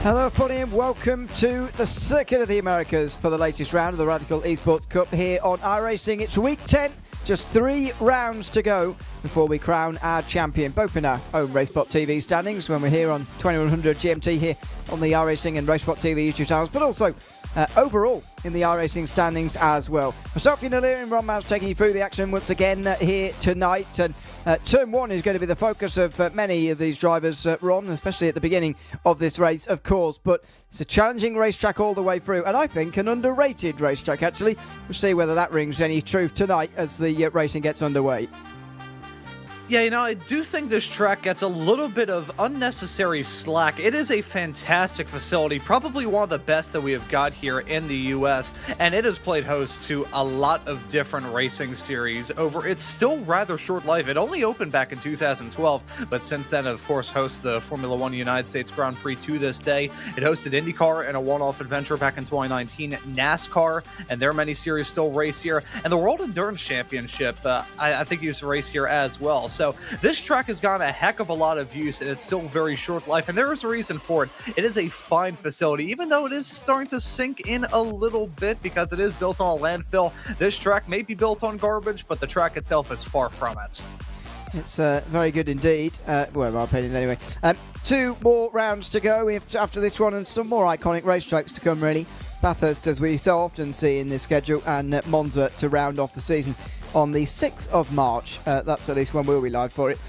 Hello everybody and welcome to the Circuit of the Americas for the latest round of the Radical Esports Cup here on iRacing. It's week 10, just 3 rounds to go before we crown our champion, both in our own Racebot TV standings when we're here on 2100 GMT here on the iRacing and Racebot TV YouTube channels, but also overall in the iRacing standings as well. Myself, Lear and Ron Mouse taking you through the action once again here tonight. And turn 1 is going to be the focus of many of these drivers, Ron, especially at the beginning of this race, of course. But it's a challenging racetrack all the way through, and I think an underrated racetrack, actually. We'll see whether that rings any truth tonight as the racing gets underway. Yeah, I do think this track gets a little bit of unnecessary slack. It is a fantastic facility, probably one of the best that we have got here in the US, and it has played host to a lot of different racing series over its still rather short life. It only opened back in 2012, but since then, of course, hosts the Formula One United States Grand Prix to this day. It hosted IndyCar in a one-off adventure back in 2019, NASCAR, and their many series still race here, and the World Endurance Championship, I think used to race here as well. So this track has gotten a heck of a lot of use, and it's still very short life, and there is a reason for it. It is a fine facility, even though it is starting to sink in a little bit because it is built on a landfill. This track may be built on garbage, but the track itself is far from it. It's very good indeed, well, in my opinion anyway. 2 more rounds to go after this one, and some more iconic racetracks to come, really. Bathurst, as we so often see in this schedule, and Monza to round off the season on the 6th of March. That's at least when we'll be live for it.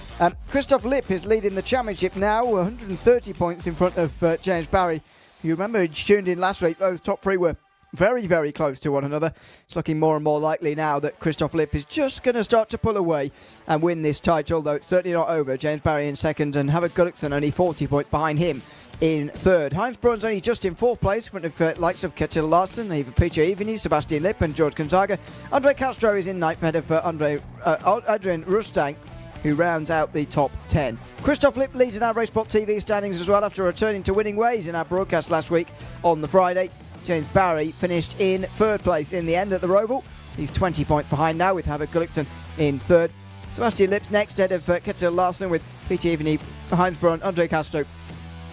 Christoph Lipp is leading the championship now, 130 points in front of James Barry. You remember, he tuned in last week, those top 3 were very, very close to one another. It's looking more and more likely now that Christoph Lipp is just going to start to pull away and win this title, though it's certainly not over. James Barry in second and Havard Gullikson only 40 points behind him in third. Heinz Brun's only just in 4th place in front of likes of Kjetil Larsen, Eva Peter Eveny, Sebastian Lipp and George Gonzaga. Andre Castro is in 9th ahead of Adrian Rustang, who rounds out the top 10. Christoph Lipp leads in our Racebot TV standings as well after returning to winning ways in our broadcast last week on the Friday. James Barry finished in 3rd place in the end at the Roval. He's 20 points behind now with Havard Gullikson in 3rd. Sebastian Lipp's next ahead of Kjetil Larsen with Peter Eveny, Heinz Brun, Andre Castro,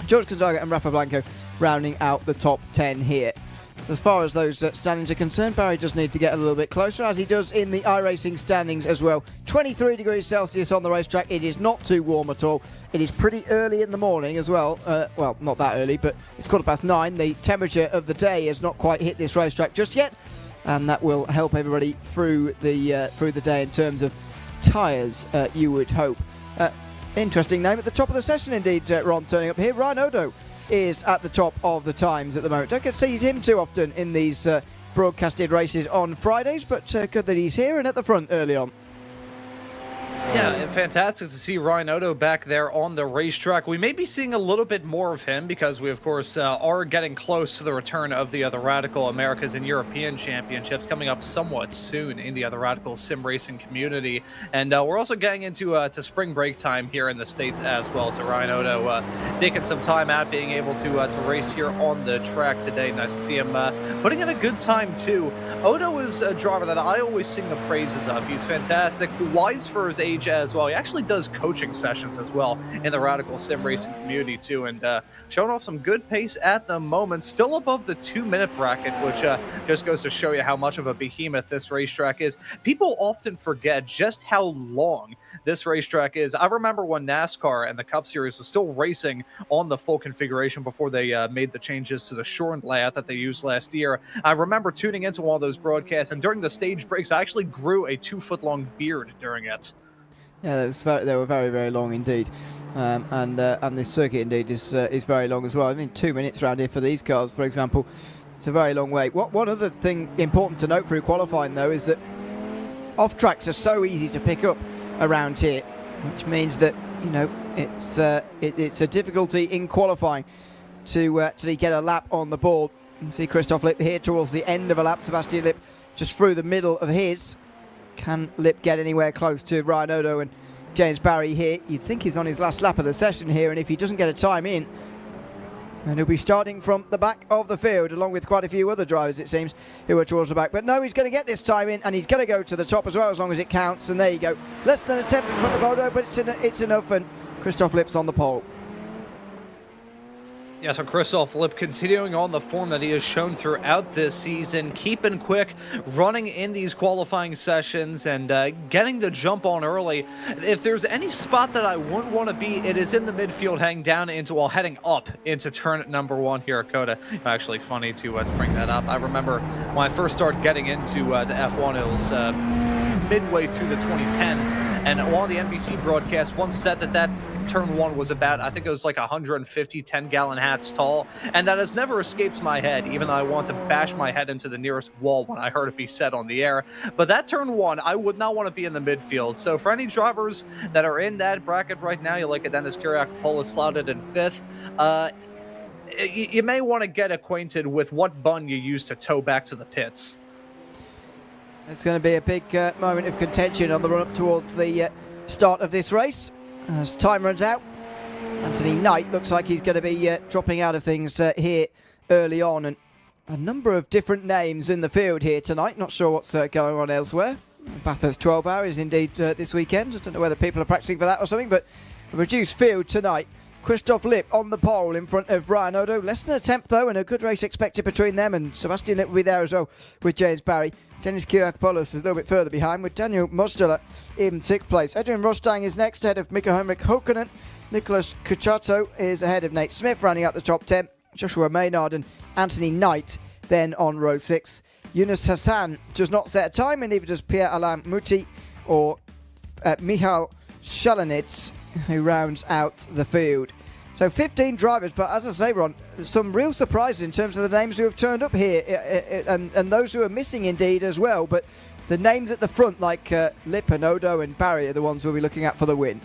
George Gonzaga and Rafa Blanco rounding out the top 10 here. As far as those standings are concerned, Barry does need to get a little bit closer, as he does in the iRacing standings as well. 23 degrees Celsius on the racetrack. It is not too warm at all. It is pretty early in the morning as well. Well, not that early, but it's 9:15. The temperature of the day has not quite hit this racetrack just yet, and that will help everybody through the day in terms of tyres, you would hope. Interesting name at the top of the session indeed, Ron, turning up here. Ryan Odo is at the top of the times at the moment. Don't get to see him too often in these broadcasted races on Fridays, but good that he's here and at the front early on. Yeah, fantastic to see Ryan Odo back there on the racetrack. We may be seeing a little bit more of him because we, of course, are getting close to the return of the other Radical Americas and European Championships coming up somewhat soon in the other Radical sim racing community. And we're also getting into to spring break time here in the States as well. So Ryan Odo taking some time out, being able to race here on the track today. Nice to see him putting in a good time, too. Odo is a driver that I always sing the praises of. He's fantastic, wise for his age as well. He actually does coaching sessions as well in the Radical Sim Racing community too, and showing off some good pace at the moment. Still above the 2-minute bracket, which just goes to show you how much of a behemoth this racetrack is. People often forget just how long this racetrack is. I remember when NASCAR and the Cup Series was still racing on the full configuration before they made the changes to the shortened layout that they used last year. I remember tuning into one of those broadcasts, and during the stage breaks, I actually grew a 2-foot-long beard during it. Yeah, they were very, very long indeed, and this circuit indeed is very long as well. I mean, 2 minutes around here for these cars, for example, it's a very long way. One other thing important to note through qualifying, though, is that off tracks are so easy to pick up around here, which means that it's a difficulty in qualifying to actually get a lap on the board. You can see Christoph Lipp here towards the end of a lap. Sebastian Lipp just through the middle of his. Can Lipp get anywhere close to Ryan Odo and James Barry here? You'd think he's on his last lap of the session here, and if he doesn't get a time in, then he'll be starting from the back of the field, along with quite a few other drivers, it seems, who are towards the back. But no, he's going to get this time in, and he's going to go to the top as well, as long as it counts. And there you go. Less than a tenth in front of Odo, but it's enough, and Christoph Lipp's on the pole. Yeah, so Christoph Lipp continuing on the form that he has shown throughout this season, keeping quick, running in these qualifying sessions, and getting the jump on early. If there's any spot that I wouldn't want to be, it is in the midfield, heading up into turn number 1 here at Coda. Actually, funny to bring that up. I remember when I first started getting into F1, it was midway through the 2010s, and one of the NBC broadcasts once said that turn 1 was about, I think it was like 150 10-gallon hats tall, and that has never escaped my head, even though I want to bash my head into the nearest wall when I heard it be said on the air. But that turn 1, I would not want to be in the midfield. So for any drivers that are in that bracket right now, you like a Dennis Kyriakopoulos slotted in 5th, you may want to get acquainted with what bun you use to tow back to the pits. It's going to be a big moment of contention on the run up towards the start of this race. As time runs out, Anthony Knight looks like he's going to be dropping out of things here early on. And a number of different names in the field here tonight. Not sure what's going on elsewhere. Bathurst 12 Hour is indeed this weekend. I don't know whether people are practicing for that or something, but a reduced field tonight. Christoph Lipp on the pole in front of Ryan Odo. Less than a tenth though, and a good race expected between them, and Sebastian Lipp will be there as well with James Barry. Dennis Kyriakopoulos is a little bit further behind with Daniel Mostela in 6th place. Adrian Rostang is next ahead of Mika Henrik Hokonen. Nicholas Cucciato is ahead of Nate Smith, rounding out the top 10. Joshua Maynard and Anthony Knight then on row 6. Yunus Hassan does not set a time, and neither does Pierre-Alain Muti or Michal Shalanitz, who rounds out the field. So 15 drivers, but as I say, Ron, some real surprises in terms of the names who have turned up here, and those who are missing indeed as well. But the names at the front, like Lipp and Odo and Barry, are the ones we'll be looking at for the win.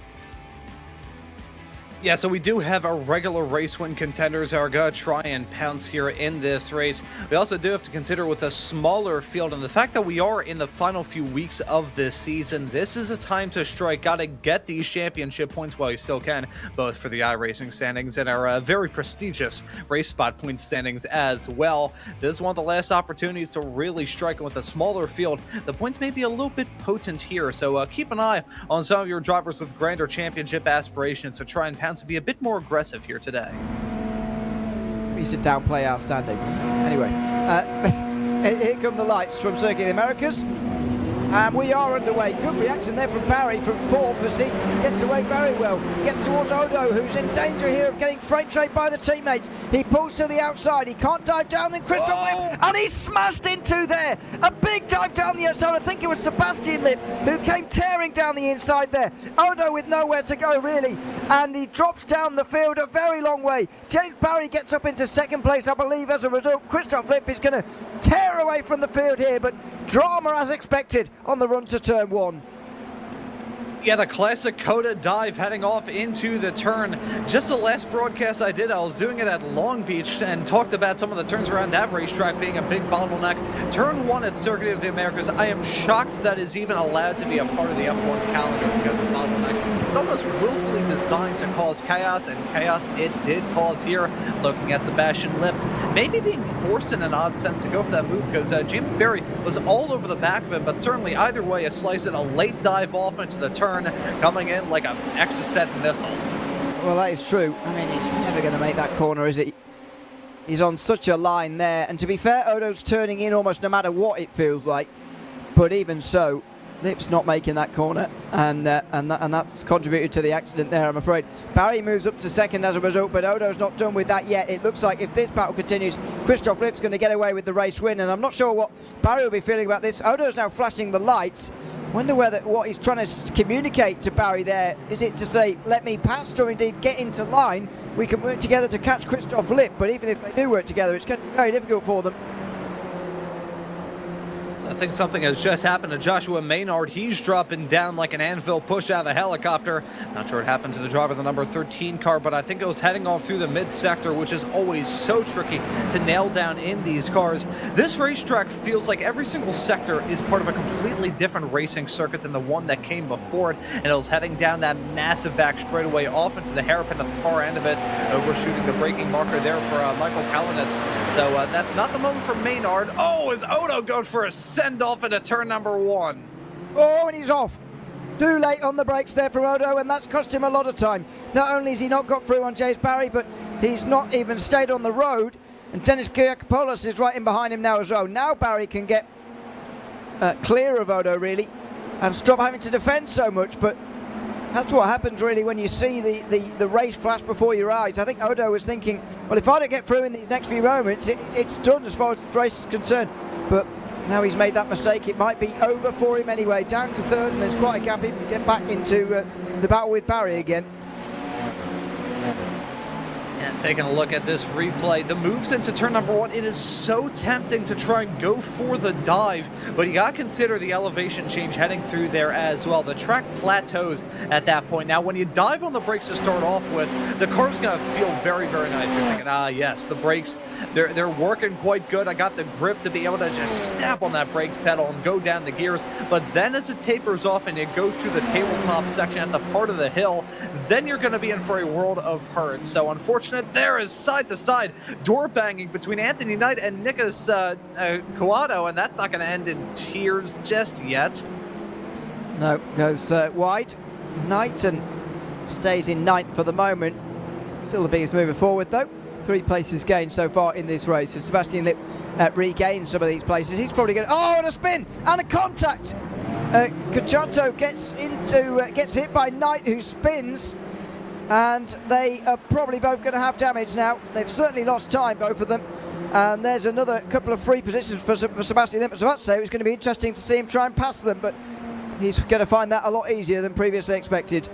Yeah, so we do have our regular race win contenders who are going to try and pounce here in this race. We also do have to consider with a smaller field and the fact that we are in the final few weeks of this season, this is a time to strike. Got to get these championship points while you still can, both for the iRacing standings and our very prestigious race spot point standings as well. This is one of the last opportunities to really strike, and with a smaller field, the points may be a little bit potent here. So keep an eye on some of your drivers with grander championship aspirations to try and pounce to be a bit more aggressive here today. We need to downplay our standings. Anyway, here come the lights from Circuit of the Americas. And we are underway. Good reaction there from Barry from 4th as he gets away very well. Gets towards Odo, who's in danger here of getting freight trained by the teammates. He pulls to the outside. He can't dive down. Then Christoph Lipp, and he's smashed into there. A big dive down the outside. I think it was Sebastian Lipp who came tearing down the inside there. Odo with nowhere to go really, and he drops down the field a very long way. James Barry gets up into 2nd place, I believe, as a result. Christoph Lipp is going to tear away from the field here, but drama as expected on the run to turn 1. Yeah, the classic Coda dive heading off into the turn. Just the last broadcast I did, I was doing it at Long Beach and talked about some of the turns around that racetrack being a big bottleneck. Turn 1 at Circuit of the Americas, I am shocked that is even allowed to be a part of the F1 calendar because of bottlenecks. It's almost willfully designed to cause chaos, and chaos it did cause here. Looking at Sebastian Lipp, maybe being forced in an odd sense to go for that move because James Barry was all over the back of him, but certainly either way, a slice and a late dive off into the turn, coming in like an Exocet missile. Well, that is true. I mean, he's never going to make that corner, is he? He's on such a line there, and to be fair, Odo's turning in almost no matter what it feels like. But even so, Lipp's not making that corner, and that's contributed to the accident there, I'm afraid. Barry moves up to 2nd as a result, but Odo's not done with that yet. It looks like if this battle continues, Christoph Lipp's going to get away with the race win, and I'm not sure what Barry will be feeling about this. Odo's now flashing the lights. Wonder whether what he's trying to communicate to Barry there, is it to say, let me past, or indeed get into line? We can work together to catch Christoph Lipp, but even if they do work together, it's going to be very difficult for them. So I think something has just happened to Joshua Maynard. He's dropping down like an anvil push out of a helicopter. Not sure what happened to the driver of the number 13 car, but I think it was heading off through the mid-sector, which is always so tricky to nail down in these cars. This racetrack feels like every single sector is part of a completely different racing circuit than the one that came before it, and it was heading down that massive back straightaway off into the hairpin at the far end of it, overshooting the braking marker there for Michael Kalinitz. So that's not the moment for Maynard. Oh, is Odo going for a send off into turn number 1? Oh, and he's off. Too late on the brakes there from Odo, and that's cost him a lot of time. Not only has he not got through on James Barry, but He's not even stayed on the road, and Dennis Kyriakopoulos is right in behind him now as well. Now Barry can get clear of Odo, really, and stop having to defend so much, but that's what happens really when you see the race flash before your eyes. I think Odo was thinking, well, if I don't get through in these next few moments, it's done as far as the race is concerned. But now he's made that mistake, it might be over for him anyway. Down to third, and there's quite a gap. He can get back into the battle with Barry again. And taking a look at this replay, the moves into turn number 1, it is so tempting to try and go for the dive, but you gotta consider the elevation change heading through there as well. The track plateaus at that point. Now, when you dive on the brakes to start off with, the car's gonna feel very, very nice. You're thinking, ah, yes, the brakes, they're working quite good. I got the grip to be able to just step on that brake pedal and go down the gears. But then as it tapers off and you go through the tabletop section at the part of the hill, then you're gonna be in for a world of hurt. So unfortunately, there is side-to-side door banging between Anthony Knight and Nicholas Kawado, and that's not going to end in tears just yet. No, goes wide. Knight and stays in ninth for the moment. Still the biggest mover forward, though. 3 places gained so far in this race. As Sebastian Lipp regains some of these places, he's probably going to... Oh, and a spin! And a contact! Cacciato gets hit by Knight, who spins. And they are probably both going to have damage now. They've certainly lost time, both of them. And there's another couple of free positions for Sebastian Lipp. I was about to say it was going to be interesting to see him try and pass them, but he's going to find that a lot easier than previously expected.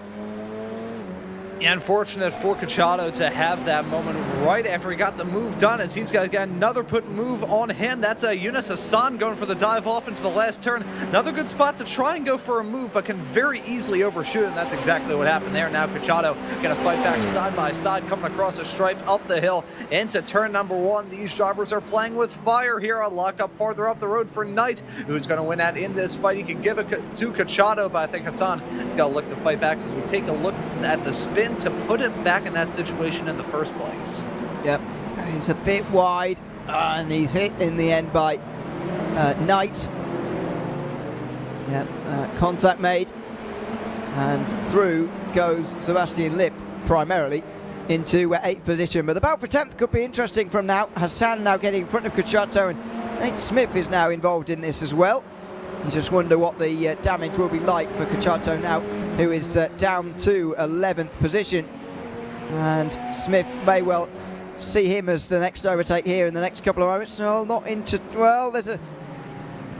Yeah, unfortunate for Cacciato to have that moment right after he got the move done, as he's got another put move on him. That's Yunus Hassan going for the dive off into the last turn. Another good spot to try and go for a move, but can very easily overshoot, and that's exactly what happened there. Now Cacciato going to fight back side by side, coming across a stripe up the hill into turn number 1. These drivers are playing with fire here. A lock up farther up the road for Knight, who's going to win out in this fight. He can give it to Cacciato, but I think Hassan has got to look to fight back as we take a look at the spin to put him back in that situation in the first place. Yep, he's a bit wide, and he's hit in the end by Knight. Yep, contact made, and through goes Sebastian Lipp primarily into 8th position. But the battle for 10th could be interesting from now. Hassan now getting in front of Cacciato, and Nate Smith is now involved in this as well. You just wonder what the damage will be like for Cacciato now, who is down to 11th position. And Smith may well see him as the next overtake here in the next couple of moments. No, not into... Well, there's a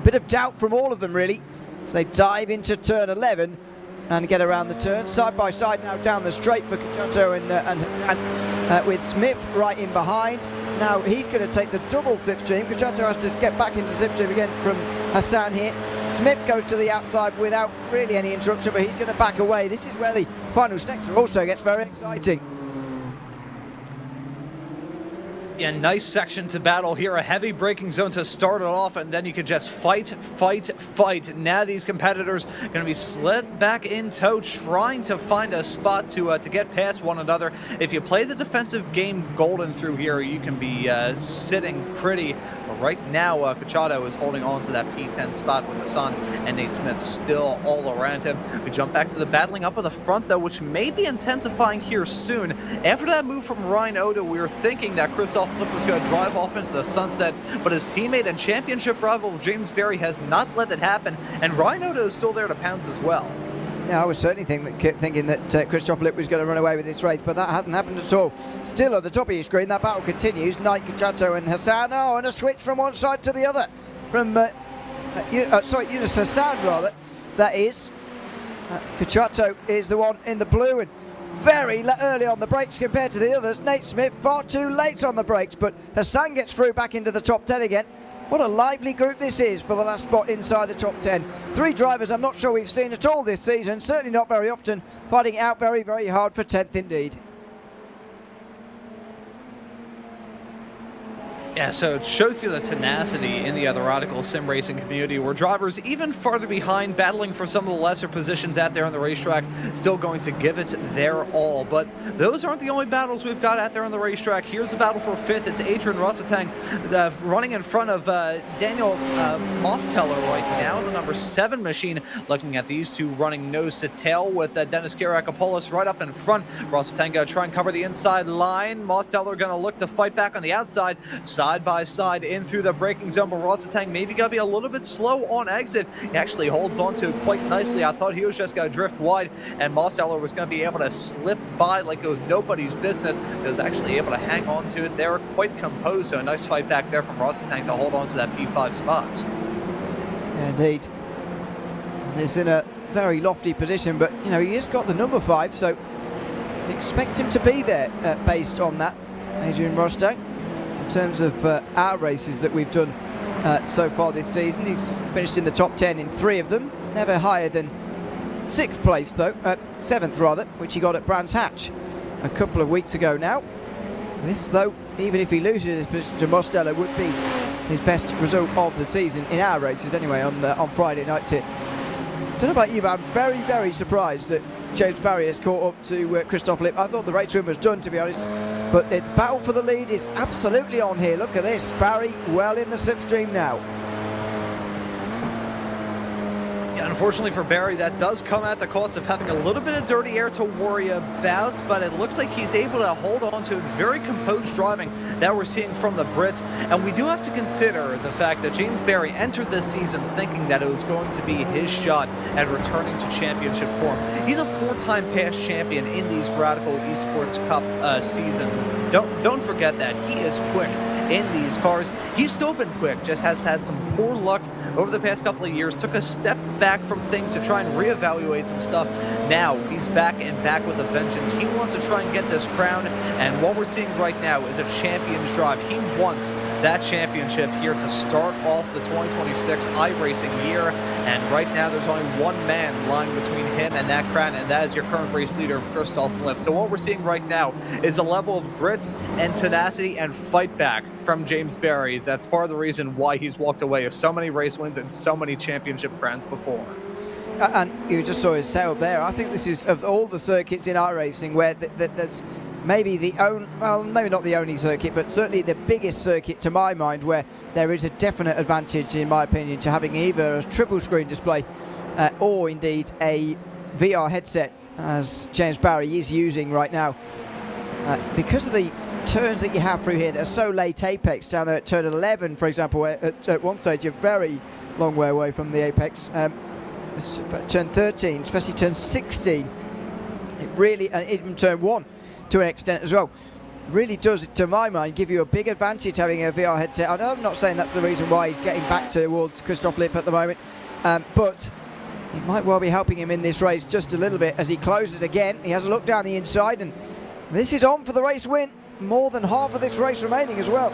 bit of doubt from all of them, really, as they dive into turn 11 and get around the turn. Side by side now down the straight for Cacciato and Hassan, with Smith right in behind. Now he's going to take the double slipstream. Cacciato has to get back into slipstream again from Hassan here. Smith goes to the outside without really any interruption, but he's going to back away. This is where the final sector also gets very exciting. Yeah, nice section to battle here. A heavy braking zone to start it off, and then you could just fight. Now these competitors are going to be slid back in tow, trying to find a spot to get past one another. If you play the defensive game golden through here, you can be sitting pretty. But right now, Cacciato is holding on to that P10 spot with Hassan and Nate Smith still all around him. We jump back to the battling up at the front, though, which may be intensifying here soon. After that move from Ryan Oda, we were thinking that Christoph Lipp was going to drive off into the sunset, but his teammate and championship rival James Berry has not let it happen, and Ryan Oda is still there to pounce as well. Yeah, I was certainly thinking that Christoph Lipp was going to run away with this race, but that hasn't happened at all. Still at the top of your screen, that battle continues. Knight, Cacciato and Hassan. Oh, and a switch from one side to the other. From, Yunus Hassan, rather. That is. Cacciato is the one in the blue, and very early on the brakes compared to the others. Nate Smith far too late on the brakes, but Hassan gets through back into the top 10 again. What a lively group this is for the last spot inside the top 10. 3 drivers I'm not sure we've seen at all this season, certainly not very often, fighting out very, very hard for 10th indeed. Yeah, so it shows you the tenacity in the other radical sim racing community, where drivers even farther behind, battling for some of the lesser positions out there on the racetrack, still going to give it their all. But those aren't the only battles we've got out there on the racetrack. Here's the battle for fifth. It's Adrian Rosatang running in front of Daniel Mosteller right now, the number 7 machine. Looking at these two running nose to tail with Dennis Kiriakopoulos right up in front. Rosatang going to try and cover the inside line. Mosteller going to look to fight back on the outside. Side by side in through the braking zone, but Rosatang maybe going to be a little bit slow on exit. He actually holds on to it quite nicely. I thought he was just going to drift wide, and Mosteller was going to be able to slip by like it was nobody's business. He was actually able to hang on to it. They were quite composed, so a nice fight back there from Rosatang to hold on to that P5 spot. Yeah, indeed. He's in a very lofty position, but you know, he has got the number 5, so expect him to be there based on that, Adrian Rosatang. In terms of our races that we've done so far this season, he's finished in the top 10 in 3 of them, never higher than 6th place though, 7th rather, which he got at Brands Hatch a couple of weeks ago now. This though, even if he loses to Mosteller, would be his best result of the season in our races anyway on Friday nights here. Don't know about you, but I'm very, very surprised that James Barry has caught up to Christoph Lipp. I thought the race room was done, to be honest, but the battle for the lead is absolutely on here. Look at this, Barry well in the slipstream now. Yeah, unfortunately for Barry, that does come at the cost of having a little bit of dirty air to worry about, but it looks like he's able to hold on to very composed driving that we're seeing from the Brit. And we do have to consider the fact that James Barry entered this season thinking that it was going to be his shot at returning to championship form. He's a 4-time past champion in these Radical Esports Cup seasons. Don't forget that. He is quick in these cars. He's still been quick, just has had some poor luck over the past couple of years, took a step back from things to try and reevaluate some stuff. Now he's back with a vengeance. He wants to try and get this crown, and what we're seeing right now is a champion's drive. He wants that championship here to start off the 2026 iRacing year, and right now there's only one man lying between him and that crown, and that is your current race leader, Christoph Lipp. So what we're seeing right now is a level of grit and tenacity and fight back from James Barry. That's part of the reason why he's walked away with so many race wins and so many championship crowns before. And you just saw his setup there. I think this is, of all the circuits in iRacing, where there's maybe the only, well, maybe not the only circuit, but certainly the biggest circuit to my mind, where there is a definite advantage, in my opinion, to having either a triple screen display or indeed a VR headset, as James Barry is using right now. Because of the turns that you have through here that are so late apex, down there at turn 11, for example, at one stage you're very long way away from the apex. Turn 13, especially turn 16, it really, and even turn 1 to an extent as well, really does, to my mind, give you a big advantage having a VR headset. I'm not saying that's the reason why he's getting back towards Christoph Lipp at the moment, but it might well be helping him in this race just a little bit as he closes again. He has a look down the inside, and this is on for the race win. More than half of this race remaining as well.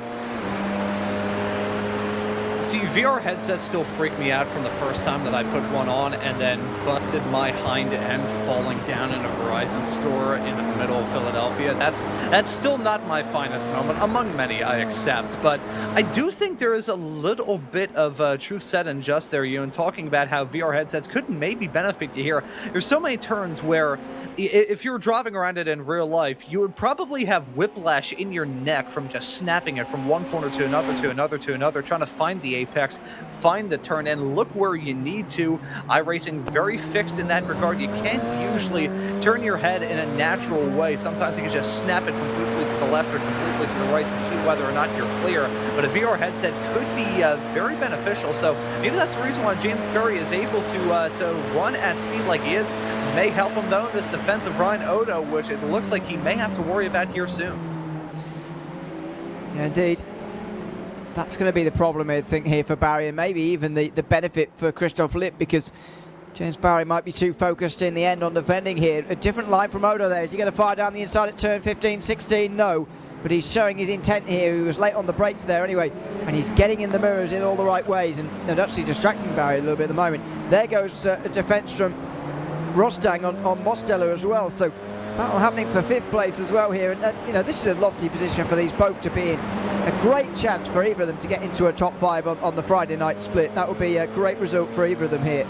See, VR headsets still freak me out from the first time that I put one on and then busted my hind end falling down in a Verizon store in the middle of Philadelphia. That's still not my finest moment, among many, I accept. But I do think there is a little bit of truth said and just there, Ewan, talking about how VR headsets could maybe benefit you here. There's so many turns where if you were driving around it in real life, you would probably have whiplash in your neck from just snapping it from one corner to another, to another, to another, trying to find the apex, find the turn, and look where you need to. iRacing very fixed in that regard. You can't usually turn your head in a natural way. Sometimes you can just snap it completely to the left or completely to the right to see whether or not you're clear. But a VR headset could be very beneficial. So maybe that's the reason why James Barry is able to run at speed like he is. May help him though in this defense of Ryan Odo, which it looks like he may have to worry about here soon. Yeah, indeed. That's going to be the problem, I think, here for Barry, and maybe even the benefit for Christoph Lipp, because James Barry might be too focused in the end on defending here. A different line from Odo there. Is he going to fire down the inside at turn 15, 16? No. But he's showing his intent here. He was late on the brakes there anyway, and he's getting in the mirrors in all the right ways, and actually distracting Barry a little bit at the moment. There goes a defence from Rosatang on Mosteller as well. So battle happening for 5th place as well here. And you know, this is a lofty position for these both to be in. a great chance for either of them to get into a top 5 on the Friday night split. That would be a great result for either of them here.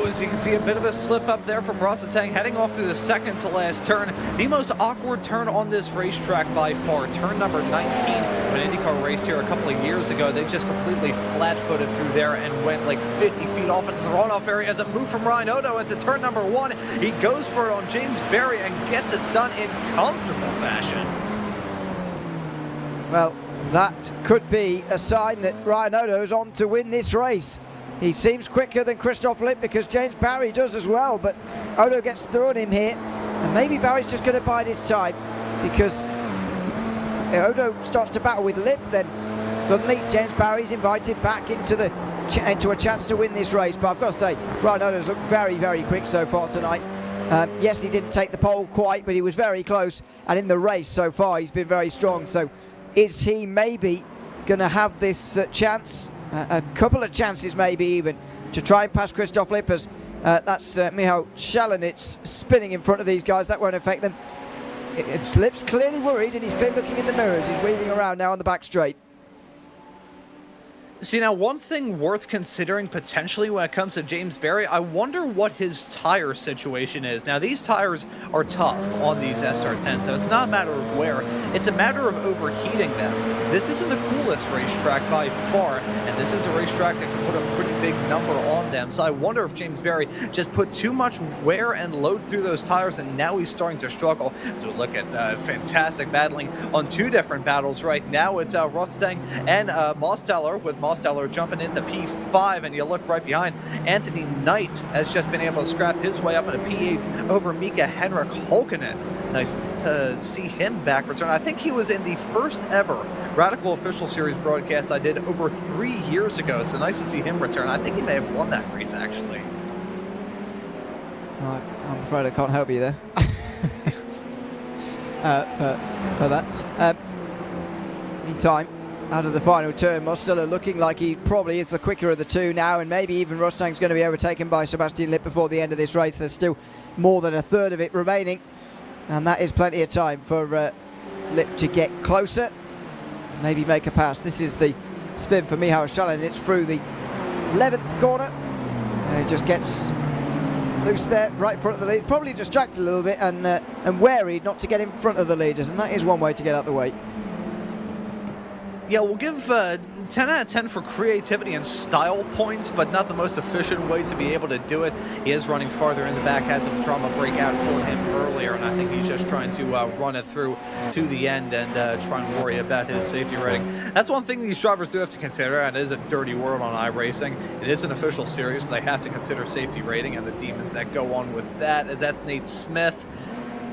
As you can see, a bit of a slip up there from Rosatang heading off through the second to last turn. The most awkward turn on this racetrack by far. Turn number 19. When IndyCar raced here a couple of years ago, they just completely flat-footed through there and went like 50 feet off into the runoff area as a move from Ryan Odo into turn number 1. He goes for it on James Berry and gets it done in comfortable fashion. Well, that could be a sign that Ryan Odo's on to win this race. He seems quicker than Christoph Lipp because James Barry does as well, but Odo gets through on him here, and maybe Barry's just going to bide his time, because if Odo starts to battle with Lipp, then suddenly James Barry's invited back into a chance to win this race. But I've got to say, Ryan Odo's looked very, very quick so far tonight. Yes, he didn't take the pole quite, but he was very close, and in the race so far he's been very strong. So is he maybe going to have this chance? A couple of chances maybe even to try and pass Christoph Lipp, as that's Michał Shalanitz spinning in front of these guys. That won't affect them. Lipp's clearly worried, and he's clearly looking in the mirrors. He's weaving around now on the back straight. See, now one thing worth considering potentially when it comes to James Berry, I wonder what his tire situation is. Now, these tires are tough on these SR10, so it's not a matter of wear. It's a matter of overheating them. This isn't the coolest racetrack by far, and this is a racetrack that can put a pretty big number on them. So I wonder if James Berry just put too much wear and load through those tires, and now he's starting to struggle. So we look at fantastic battling on 2 different battles right now. It's Rostang and Mosteller, with Mosteller jumping into P5, and you look right behind, Anthony Knight has just been able to scrap his way up into P8 over Mika Henrik Holkonen. Nice to see him back return. I think he was in the first ever Radical Official Series broadcast I did over 3 years ago, so nice to see him return. I think he may have won that race, actually. Right, I'm afraid I can't help you there. For that. Meantime, out of the final turn, Mosteller looking like he probably is the quicker of the two now, and maybe even Rostang's going to be overtaken by Sebastian Lipp before the end of this race. There's still more than a third of it remaining, and that is plenty of time for Lipp to get closer, maybe make a pass. This is the spin for Michał Shalanitz through the 11th corner. He just gets loose there, right in front of the lead. Probably distracted a little bit and wary not to get in front of the leaders, and that is one way to get out the way. Yeah, we'll give 10 out of 10 for creativity and style points, but not the most efficient way to be able to do it. He is running farther in the back, had some drama break out for him earlier, and I think he's just trying to run it through to the end and try and worry about his safety rating. That's one thing these drivers do have to consider, and it is a dirty world on iRacing. It is an official series, so they have to consider safety rating and the demons that go on with that, as that's Nate Smith.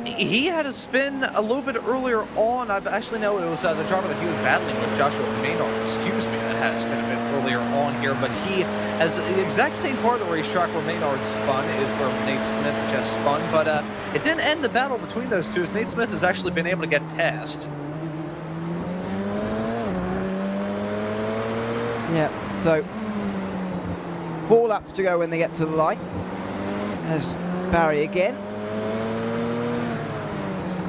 He had a spin a little bit earlier on. I actually know it was the driver that he was battling with, Joshua Maynard, that had a spin a bit earlier on here, but he has the exact same part of the racetrack where Maynard spun is where Nate Smith just spun, but it didn't end the battle between those two, as Nate Smith has actually been able to get past. Yeah, so 4 laps to go when they get to the line. There's Barry again.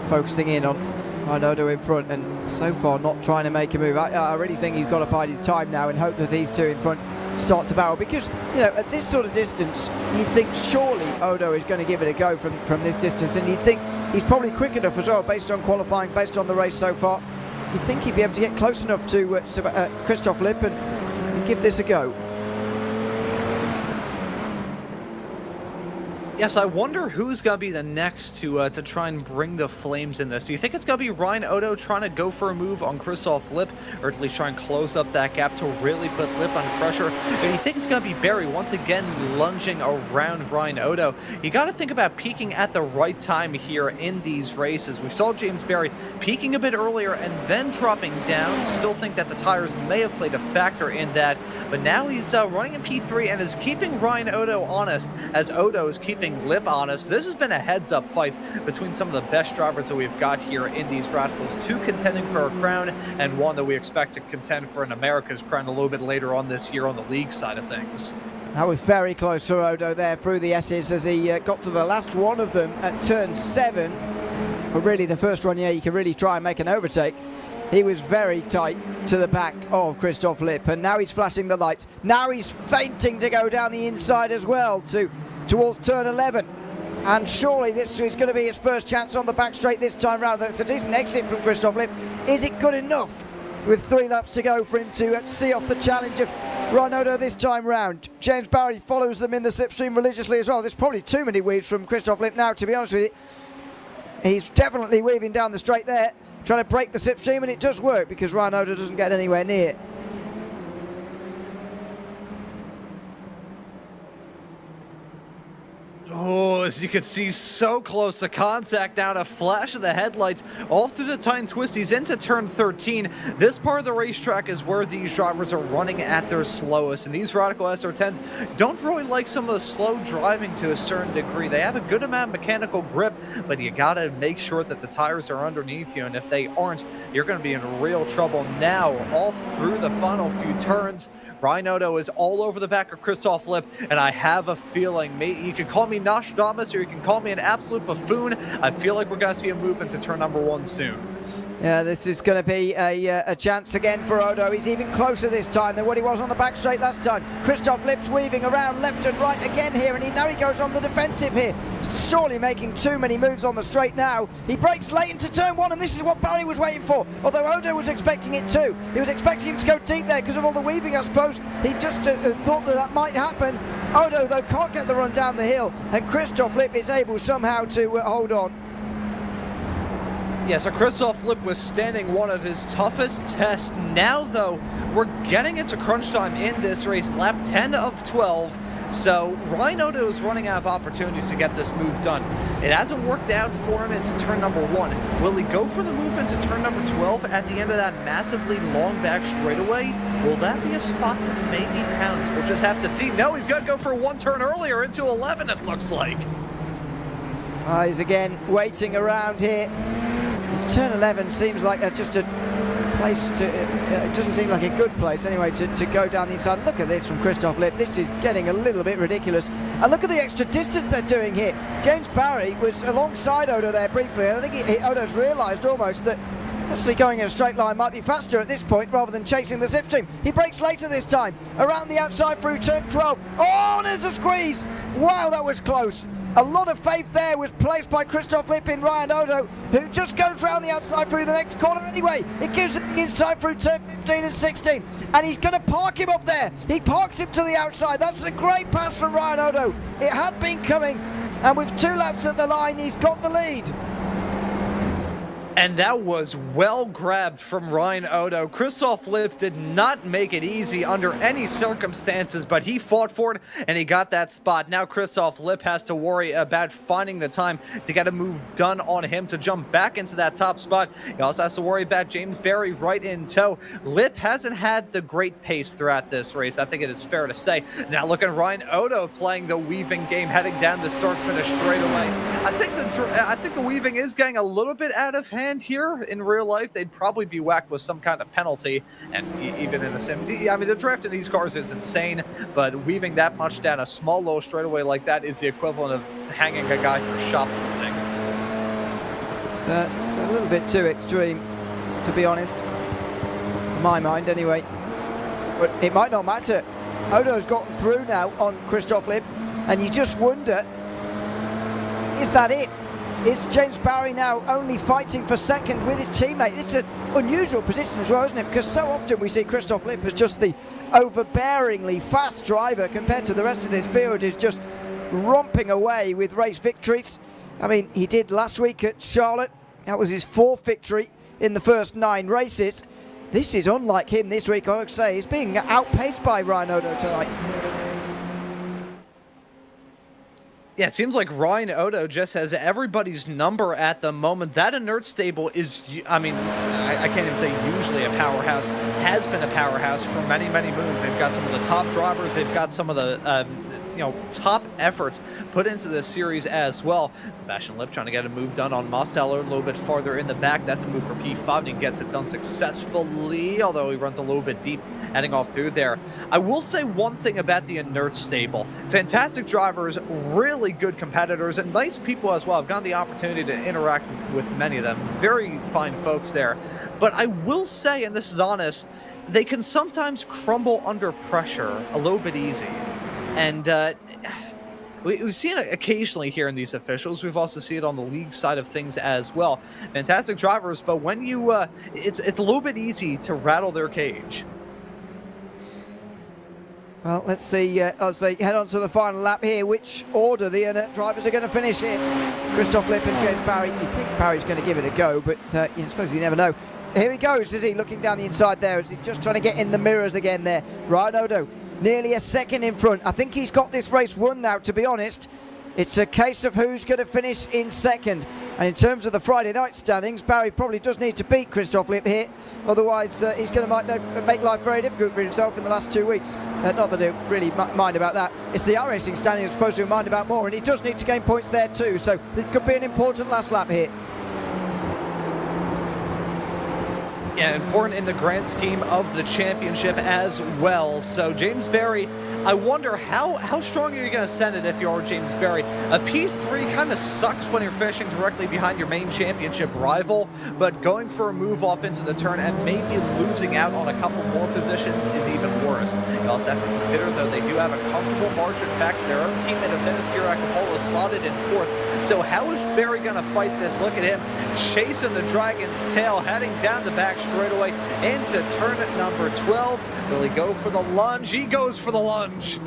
Focusing in on Odo in front, and so far not trying to make a move. I really think he's got to bide his time now and hope that these two in front start to battle, because, you know, at this sort of distance, you'd think surely Odo is going to give it a go from this distance, and you'd think he's probably quick enough as well, based on qualifying, based on the race so far. You'd think he'd be able to get close enough to Christoph Lipp and give this a go. Yes, I wonder who's going to be the next to try and bring the flames in this. Do you think it's going to be Ryan Odo trying to go for a move on Christoph Lipp, or at least try and close up that gap to really put Lipp under pressure? Or do you think it's going to be Barry once again lunging around Ryan Odo? You got to think about peaking at the right time here in these races. We saw James Barry peaking a bit earlier and then dropping down. Still think that the tires may have played a factor in that, but now he's running in P3 and is keeping Ryan Odo honest, as Odo is keeping Lipp honest. This has been a heads-up fight between some of the best drivers that we've got here in these Radicals. 2 contending for a crown, and 1 that we expect to contend for an America's crown a little bit later on this year on the league side of things. That was very close for Odo there through the S's as he got to the last one of them at turn 7. But really, the first one, yeah, you can really try and make an overtake. He was very tight to the back of Christoph Lipp, and now he's flashing the lights. Now he's feinting to go down the inside as well towards turn 11. And surely this is going to be his first chance on the back straight this time round. That's a decent exit from Christoph Lipp. Is it good enough with 3 laps to go for him to see off the challenge of Ryan Odo this time round? James Barry follows them in the slipstream religiously as well. There's probably too many weaves from Christoph Lipp now, to be honest with you. He's definitely weaving down the straight there, trying to break the slipstream, and it does work because Ryan Odo doesn't get anywhere near. Oh, as you can see, so close to contact now, to flash of the headlights all through the tight twisties into turn 13. This part of the racetrack is where these drivers are running at their slowest, and these Radical SR10s don't really like some of the slow driving to a certain degree. They have a good amount of mechanical grip, but you gotta make sure that the tires are underneath you, and if they aren't, you're gonna be in real trouble. Now, all through the final few turns, Ryan Odo is all over the back of Christoph Lipp, and I have a feeling, you can call me Nostradamus or you can call me an absolute buffoon. I feel like we're going to see him move into turn number 1 soon. Yeah, this is going to be a chance again for Odo. He's even closer this time than what he was on the back straight last time. Christoph Lipp's weaving around left and right again here, and now he goes on the defensive here. Surely making too many moves on the straight now. He breaks late into turn 1, and this is what Barry was waiting for. Although Odo was expecting it too. He was expecting him to go deep there because of all the weaving, I suppose. He just thought that might happen. Odo, though, can't get the run down the hill, and Christoph Lipp is able somehow to hold on. Yeah, so Christoph Lipp was standing one of his toughest tests. Now, though, we're getting into crunch time in this race, lap 10 of 12. So Ryan Odo is running out of opportunities to get this move done. It hasn't worked out for him into turn number 1. Will he go for the move into turn number 12 at the end of that massively long back straightaway? Will that be a spot to maybe pounce? We'll just have to see. No, he's going to go for 1 turn earlier into 11, it looks like. He's again waiting around here. Turn 11 seems like just a place to, it doesn't seem like a good place anyway to go down the inside. Look at this from Christoph Lipp. This is getting a little bit ridiculous. And look at the extra distance they're doing here. James Barry was alongside Odo there briefly, and I think Odo's realised almost that actually going in a straight line might be faster at this point rather than chasing the slipstream. He brakes later this time, around the outside through turn 12. Oh, there's a squeeze! Wow, that was close. A lot of faith there was placed by Christoph Lipp in Ryan Odo, who just goes round the outside through the next corner anyway. It gives it the inside through turn 15 and 16, and he's going to park him up there. He parks him to the outside. That's a great pass from Ryan Odo. It had been coming, and with 2 laps at the line, he's got the lead. And that was well grabbed from Ryan Odo. Christoph Lipp did not make it easy under any circumstances, but he fought for it and he got that spot. Now Christoph Lipp has to worry about finding the time to get a move done on him to jump back into that top spot. He also has to worry about James Barry right in tow. Lipp hasn't had the great pace throughout this race, I think it is fair to say. Now look at Ryan Odo playing the weaving game, heading down the start-finish straightaway. I think the weaving is getting a little bit out of hand here. In real life, they'd probably be whacked with some kind of penalty, and even in the sim, I mean, the drift in these cars is insane, but weaving that much down a small low straightaway like that is the equivalent of hanging a guy for shoplifting. It's a little bit too extreme, to be honest, in my mind anyway, but it might not matter. Odo's gotten through now on Christoph Lipp, and you just wonder, is that it? Is James Barry now only fighting for second with his teammate? This is an unusual position as well, isn't it? Because so often we see Christoph Lipp as just the overbearingly fast driver compared to the rest of this field, is just romping away with race victories. I mean, he did last week at Charlotte. That was his 4th victory in the first 9 races. This is unlike him this week, I would say. He's being outpaced by Ryan Odo tonight. Yeah, it seems like Ryan Odo just has everybody's number at the moment. That inert stable is, I mean, I can't even say usually a powerhouse, has been a powerhouse for many, many moons. They've got some of the top drivers. They've got some of the, top efforts put into this series as well. Sebastian Lip trying to get a move done on Mosteller a little bit farther in the back. That's a move for P5, and he gets it done successfully, although he runs a little bit deep heading off through there. I will say one thing about the Inert stable. Fantastic drivers, really good competitors, and nice people as well. I've gotten the opportunity to interact with many of them. Very fine folks there. But I will say, and this is honest, they can sometimes crumble under pressure a little bit easy. And we've seen it occasionally here in these officials. We've also seen it on the league side of things as well. Fantastic drivers, but when you, it's a little bit easy to rattle their cage. Well, let's see as they head on to the final lap here, which order the Inert drivers are going to finish in. Christoph Lipp and James Barry. You think Barry's going to give it a go, but you suppose you never know. Here he goes, is he looking down the inside there? Is he just trying to get in the mirrors again there? Ryan Odo, nearly a second in front. I think he's got this race won now, to be honest. It's a case of who's going to finish in second. And in terms of the Friday night standings, Barry probably does need to beat Christoph Lipp here. Otherwise, he's going to make life very difficult for himself in the last 2 weeks. Not that they really mind about that. It's the iRacing standings supposed to mind about more. And he does need to gain points there too. So this could be an important last lap here. Yeah, important in the grand scheme of the championship as well. So James Barry, I wonder how strong are you going to send it if you are James Barry? A P3 kind of sucks when you're finishing directly behind your main championship rival, but going for a move off into the turn and maybe losing out on a couple more positions is even worse. You also have to consider, though, they do have a comfortable margin back to their own teammate of Dennis Giracapola slotted in fourth. So how is Barry going to fight this? Look at him chasing the Dragon's tail, heading down the back straightaway into turn number 12. Will he go for the lunge? He goes for the lunge.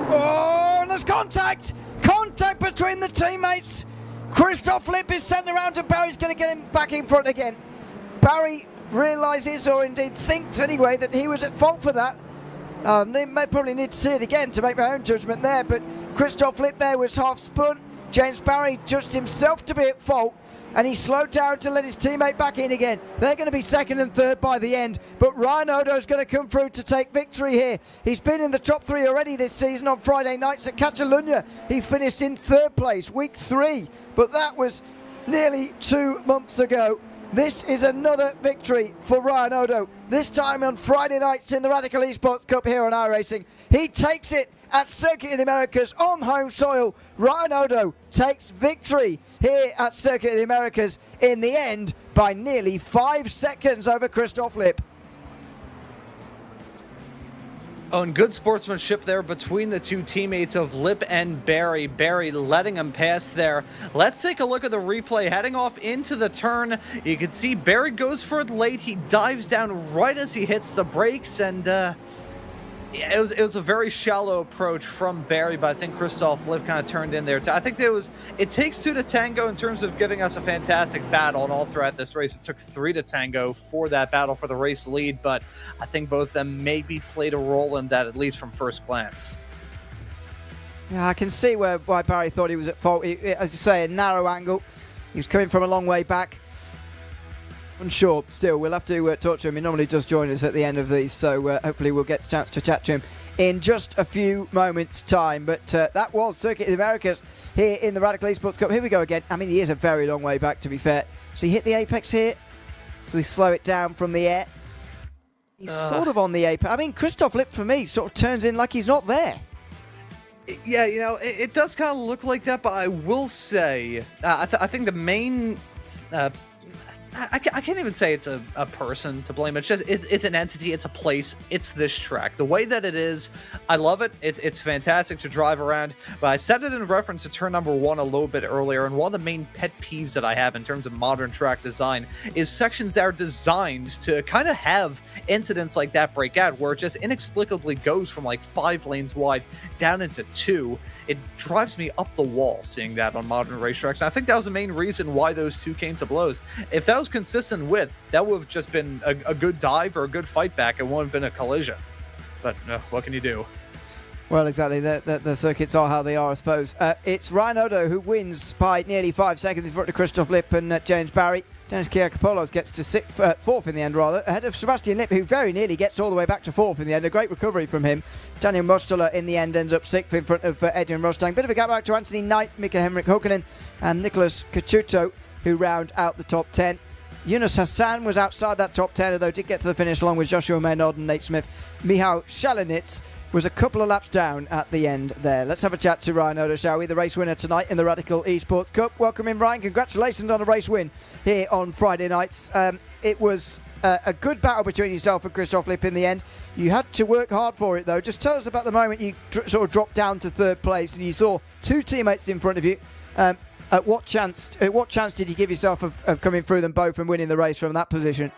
Oh, and there's contact! Contact between the teammates! Christoph Lipp is sent around and Barry's going to get him back in front again. Barry realises, or indeed thinks anyway, that he was at fault for that. They may probably need to see it again to make my own judgment there, but Christoph Lipp there was half spun. James Barry judged himself to be at fault, and he slowed down to let his teammate back in again. They're going to be second and third by the end, but Ryan Odo's going to come through to take victory here. He's been in the top three already this season on Friday nights at Catalunya. He finished in third place, week 3, but that was nearly 2 months ago. This is another victory for Ryan Odo, this time on Friday nights in the Radical Esports Cup here on iRacing. He takes it at Circuit of the Americas on home soil. Ryan Odo takes victory here at Circuit of the Americas in the end by nearly 5 seconds over Christoph Lipp. Oh, and good sportsmanship there between the two teammates of Lipp and Barry. Barry letting him pass there. Let's take a look at the replay. Heading off into the turn, you can see Barry goes for it late. He dives down right as he hits the brakes, and yeah, it was a very shallow approach from Barry, but I think Christoph Lipp kind of turned in there too. I think it takes 2 to tango in terms of giving us a fantastic battle, and all throughout this race it took 3 to tango for that battle for the race lead, but I think both of them maybe played a role in that, at least from first glance. Yeah, I can see why Barry thought he was at fault. As you say, a narrow angle. He was coming from a long way back. Unsure still. We'll have to talk to him. He normally does join us at the end of these, so hopefully we'll get a chance to chat to him in just a few moments' time. But that was Circuit of the Americas here in the Radical Esports Cup. Here we go again. I mean, he is a very long way back, to be fair. So he hit the apex here. So we slow it down from the air. He's sort of on the apex. I mean, Christoph Lipp, for me, sort of turns in like he's not there. Yeah, you know, it does kind of look like that, but I will say, I think the main... I can't even say it's a person to blame. It's just it's an entity, it's a place, it's this track. The way that it is, I love it. It's fantastic to drive around. But I said it in reference to turn number 1 a little bit earlier, and one of the main pet peeves that I have in terms of modern track design is sections that are designed to kind of have incidents like that break out, where it just inexplicably goes from like 5 lanes wide down into 2. It drives me up the wall seeing that on modern racetracks. And I think that was the main reason why those two came to blows. If that was consistent width, that would have just been a good dive or a good fight back. It wouldn't have been a collision. But what can you do? Well, exactly. The circuits are how they are, I suppose. It's Ryan Odo who wins by nearly 5 seconds in front of Christoph Lipp and James Barry. Dennis Kiakopoulos gets to fourth in the end, rather, ahead of Sebastian Lipp, who very nearly gets all the way back to fourth in the end. A great recovery from him. Daniel Mostola in the end ends up sixth in front of Edwin Rostang. Bit of a gap back to Anthony Knight, Mika Henrik Hokkanen and Nicholas Cachuto, who round out the top 10. Yunus Hassan was outside that top 10, although did get to the finish along with Joshua Maynard and Nate Smith. Michał Shalinitz was a couple of laps down at the end there. Let's have a chat to Ryan Odo, shall we? The race winner tonight in the Radical Esports Cup. Welcome in, Ryan. Congratulations on a race win here on Friday nights. It was a good battle between yourself and Christoph Lipp in the end. You had to work hard for it, though. Just tell us about the moment you sort of dropped down to third place and you saw two teammates in front of you. At what chance did you give yourself of coming through them both and winning the race from that position?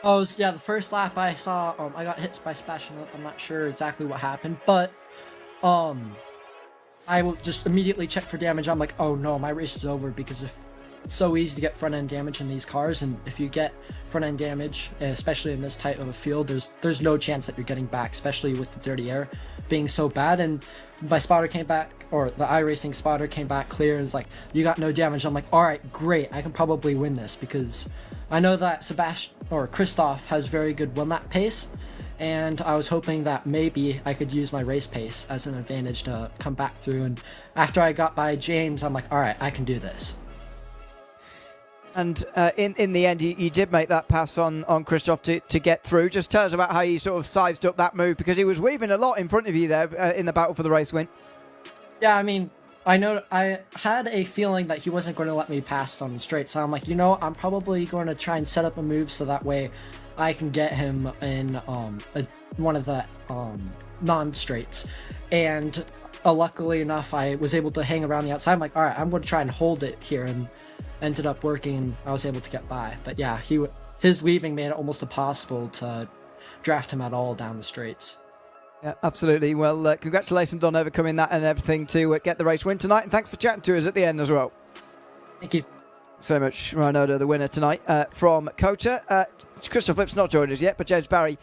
Oh, so yeah, the first lap I saw, I got hit by Sebastian Lipp. I'm not sure exactly what happened, but I will just immediately check for damage. I'm like, oh no, my race is over, because if it's so easy to get front-end damage in these cars, and if you get front-end damage, especially in this type of a field, there's no chance that you're getting back, especially with the dirty air being so bad. And my spotter came back, or the iRacing spotter came back clear and was like, you got no damage. I'm like, all right, great, I can probably win this, because I know that Christoph has very good one-lap pace, and I was hoping that maybe I could use my race pace as an advantage to come back through. And after I got by James, I'm like, all right, I can do this. And in the end, you did make that pass on Christoph to get through. Just tell us about how you sort of sized up that move, because he was weaving a lot in front of you there in the battle for the race win. Yeah, I mean, I know I had a feeling that he wasn't going to let me pass on the straight, so I'm like, I'm probably going to try and set up a move so that way I can get him in one of the non-straights. And luckily enough, I was able to hang around the outside. I'm like, all right, I'm going to try and hold it here, and ended up working, and I was able to get by. But yeah, his weaving made it almost impossible to draft him at all down the straights. Yeah, absolutely. Well, congratulations on overcoming that and everything to get the race win tonight, and thanks for chatting to us at the end as well. Thank you so much. Ryan Odo, the winner tonight from COTA. Christoph Lipp's not joined us yet, but James Barry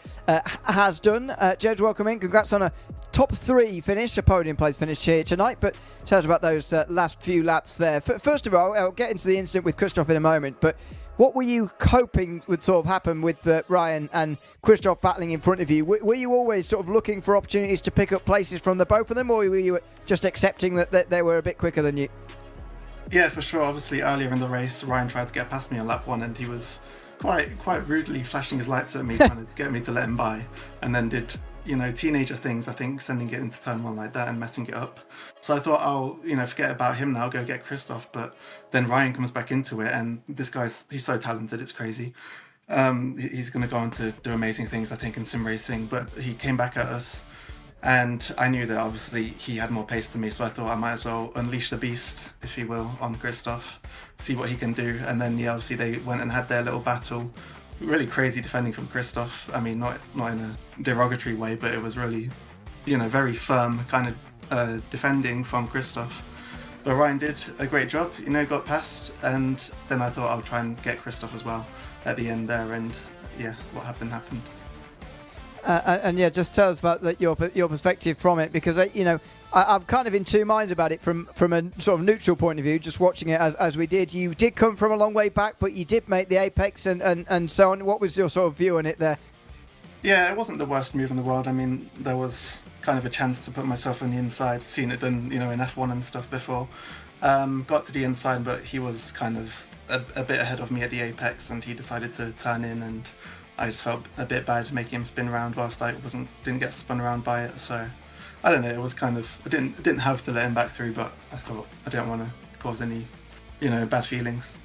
has done. James, welcome in. Congrats on a top 3 finish, a podium place finish here tonight. But tell us about those last few laps there. First of all, I'll get into the incident with Christoph in a moment, but what were you hoping would sort of happen with Ryan and Christoph battling in front of you? Were you always sort of looking for opportunities to pick up places from the both of them, or were you just accepting that they were a bit quicker than you? Yeah, for sure. Obviously, earlier in the race, Ryan tried to get past me on lap 1, and he was quite rudely flashing his lights at me, trying to get me to let him by, and then did teenager things, I think, sending it into turn 1 like that and messing it up. So I thought, I'll forget about him now, go get Christoph. But then Ryan comes back into it, and this he's so talented, it's crazy. He's going to go on to do amazing things, I think, in sim racing. But he came back at us, and I knew that obviously he had more pace than me, so I thought I might as well unleash the beast, if you will, on Christoph, see what he can do. And then obviously they went and had their little battle. Really crazy defending from Christoph. I mean, not in a derogatory way, but it was really, very firm kind of defending from Christoph. But Ryan did a great job, got past, and then I thought I'll try and get Christoph as well at the end there, and yeah, what happened. And yeah, just tell us about your perspective from it, because I'm kind of in two minds about it from a sort of neutral point of view, just watching it as we did. You did come from a long way back, but you did make the apex and so on. What was your sort of view on it there? Yeah, it wasn't the worst move in the world. I mean, there was kind of a chance to put myself on the inside, seen it done, in F1 and stuff before. Got to the inside, but he was kind of a bit ahead of me at the apex, and he decided to turn in, and I just felt a bit bad making him spin around whilst I didn't get spun around by it. So I don't know, it was kind of, I didn't have to let him back through, but I thought I didn't want to cause any, bad feelings.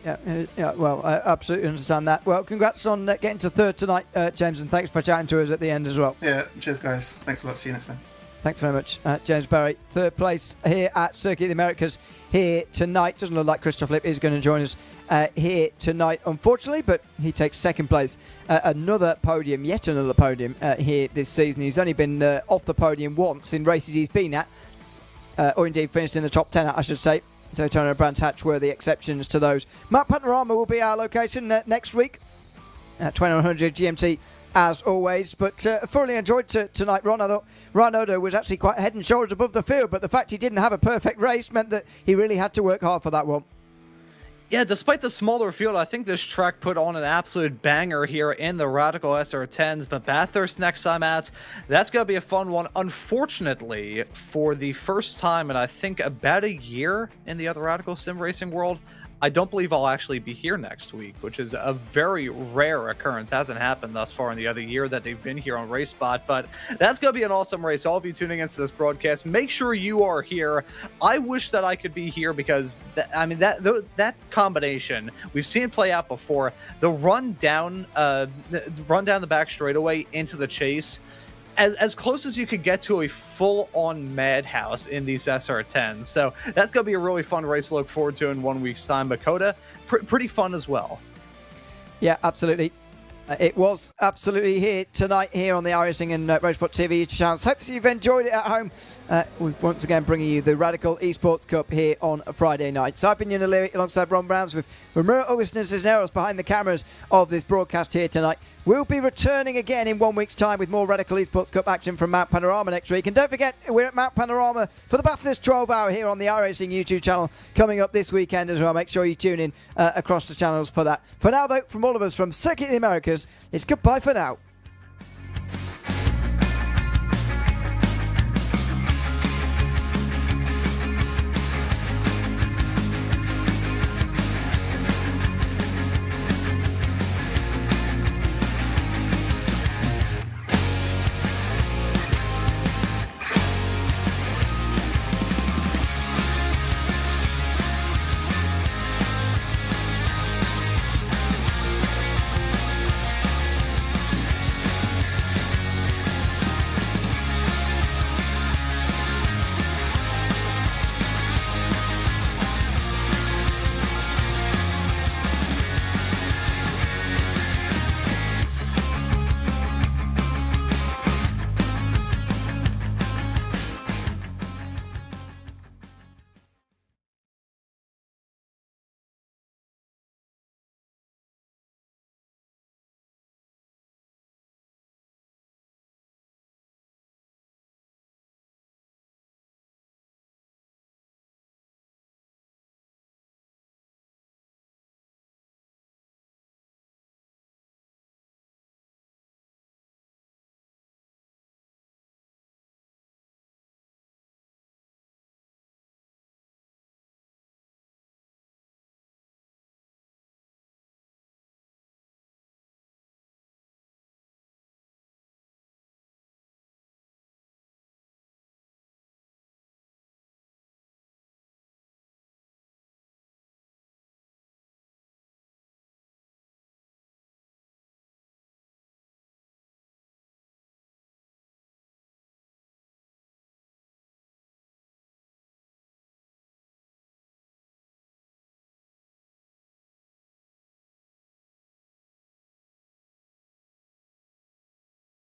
Yeah, well, I absolutely understand that. Well, congrats on getting to third tonight, James, and thanks for chatting to us at the end as well. Yeah, cheers guys. Thanks a lot. See you next time. Thanks very much. James Barry, third place here at Circuit of the Americas here tonight. Doesn't look like Christoph Lipp is going to join us here tonight, unfortunately, but he takes second place. Yet another podium here this season. He's only been off the podium once in races he's been at, or indeed finished in the top 10, I should say. Daytona and Brands Hatch were the exceptions to those. Map Panorama will be our location next week. 2100 GMT as always. But thoroughly enjoyed tonight, Ron. I thought Ryan Odo was actually quite head and shoulders above the field, but the fact he didn't have a perfect race meant that he really had to work hard for that one. Yeah, despite the smaller field, I think this track put on an absolute banger here in the Radical SR10s. But Bathurst next time out, that's going to be a fun one. Unfortunately, for the first time in I think about a year in the other Radical Sim Racing world, I don't believe I'll actually be here next week, which is a very rare occurrence. Hasn't happened thus far in the other year that they've been here on Race Spot, but that's going to be an awesome race. All of you tuning into this broadcast, make sure you are here. I wish that I could be here because, that combination, we've seen it play out before. The run down the back straightaway into the chase, as close as you could get to a full-on madhouse in these SR10s. So that's going to be a really fun race to look forward to in 1 week's time. But Coda, pretty fun as well. Yeah, absolutely. It was absolutely here tonight here on the iRacing and Racesport TV channels. Hope you've enjoyed it at home. We're once again bringing you the Radical Esports Cup here on a Friday night. So I've been Ewan O'Leary alongside Ron Browns with Ramiro Augustin Cisneros behind the cameras of this broadcast here tonight. We'll be returning again in 1 week's time with more Radical Esports Cup action from Mount Panorama next week. And don't forget, we're at Mount Panorama for the Bathurst 12 Hour here on the iRacing YouTube channel coming up this weekend as well. Make sure you tune in across the channels for that. For now, though, from all of us from Circuit of the Americas, it's goodbye for now.